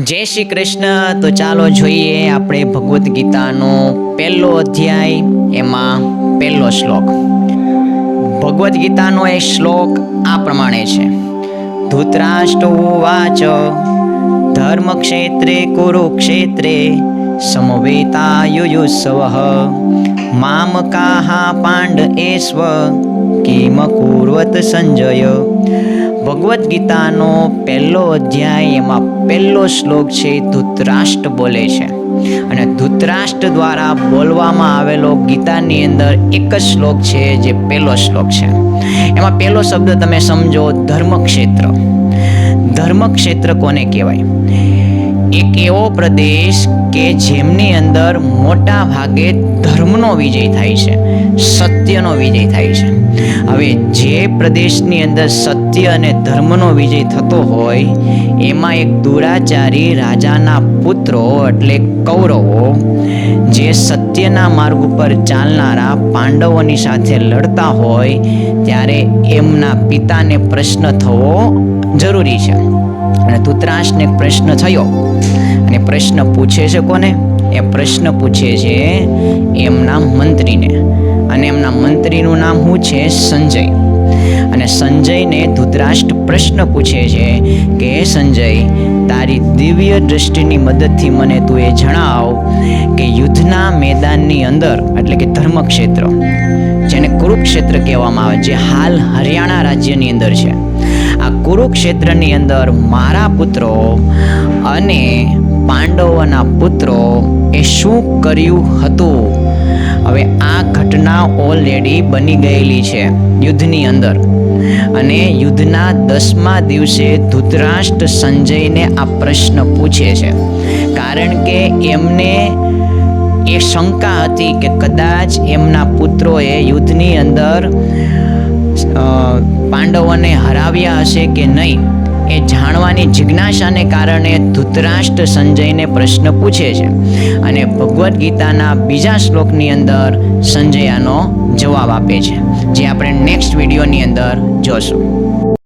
जय श्री कृष्ण। तो चालो જોઈએ આપણે ભગવદ્ ગીતાનો પહેલો અધ્યાય એમાં પહેલો શ્લોક। ભગવદ્ ગીતાનો એ શ્લોક આ પ્રમાણે છે। ધૃતરાષ્ટ્ર ઉવાચ ધર્મક્ષેત્રે કુરુક્ષેત્રે સમવેતાયુયુત્સવઃ મામકાઃ પાંડવેસ્વ કિમ કુર્વત સંજય। ભગવદ્ ગીતાનો પહેલો અધ્યાય એમાં પહેલો શ્લોક છે ધૃતરાષ્ટ્ર બોલે છે અને ધૃતરાષ્ટ્ર દ્વારા બોલવામાં આવેલો ગીતાની અંદર એક જ શ્લોક છે જે પહેલો શ્લોક છે। એમાં પહેલો શબ્દ તમે સમજો ધર્મક્ષેત્ર। ધર્મક્ષેત્ર કોને કહેવાય? એક એવો પ્રદેશ કે જેમની અંદર મોટા ભાગે ધર્મનો વિજય થાય છે, સત્યનો વિજય થાય છે। હવે જે પ્રદેશની અંદર સત્ય અને ધર્મનો વિજય થતો હોય એમાં એક દુરાચારી રાજાના પુત્રો એટલે કૌરવો જે સત્યના માર્ગ ઉપર ચાલનારા પાંડવોની સાથે લડતા હોય ત્યારે એમના પિતાને પ્રશ્ન થવો જરૂરી છે। અને ધૃતરાષ્ટ્રને પ્રશ્ન થયો અને પ્રશ્ન પૂછે છે કોને? એ પ્રશ્ન પૂછે છે એમના મંત્રીને અને એમના મંત્રીનું નામ શું છે? સંજય। અને સંજયને ધૃતરાષ્ટ્ર પ્રશ્ન પૂછે છે કે સંજય, તારી દિવ્ય દ્રષ્ટિની મદદથી મને તું એ જણાવ કે યુદ્ધના મેદાનની અંદર એટલે કે ધર્મક્ષેત્ર જેને કુરુક્ષેત્ર કહેવામાં આવે, જે હાલ હરિયાણા રાજ્યની અંદર છે, આ કુરુક્ષેત્રની અંદર મારા પુત્રો અને પાંડવોના પુત્રો એ શું કર્યું હતું? હવે આ ઘટના ઓલરેડી બની ગયેલી છે યુદ્ધની અંદર અને યુદ્ધના 10મા દિવસે ધૃતરાષ્ટ્ર સંજયને આ પ્રશ્ન પૂછે છે કારણ કે એમને એ શંકા હતી કે કદાચ એમના પુત્રોએ યુદ્ધની અંદર પાંડવોને હરાવ્યા હશે કે નહીં એ જાણવાની જિજ્ઞાસાને કારણે ધૃતરાષ્ટ્ર સંજયને પ્રશ્ન પૂછે છે અને ભગવદ્ ગીતાના બીજા શ્લોકની અંદર સંજય આનો જવાબ આપે છે, જે આપણે નેક્સ્ટ વિડીયોની અંદર જોશું।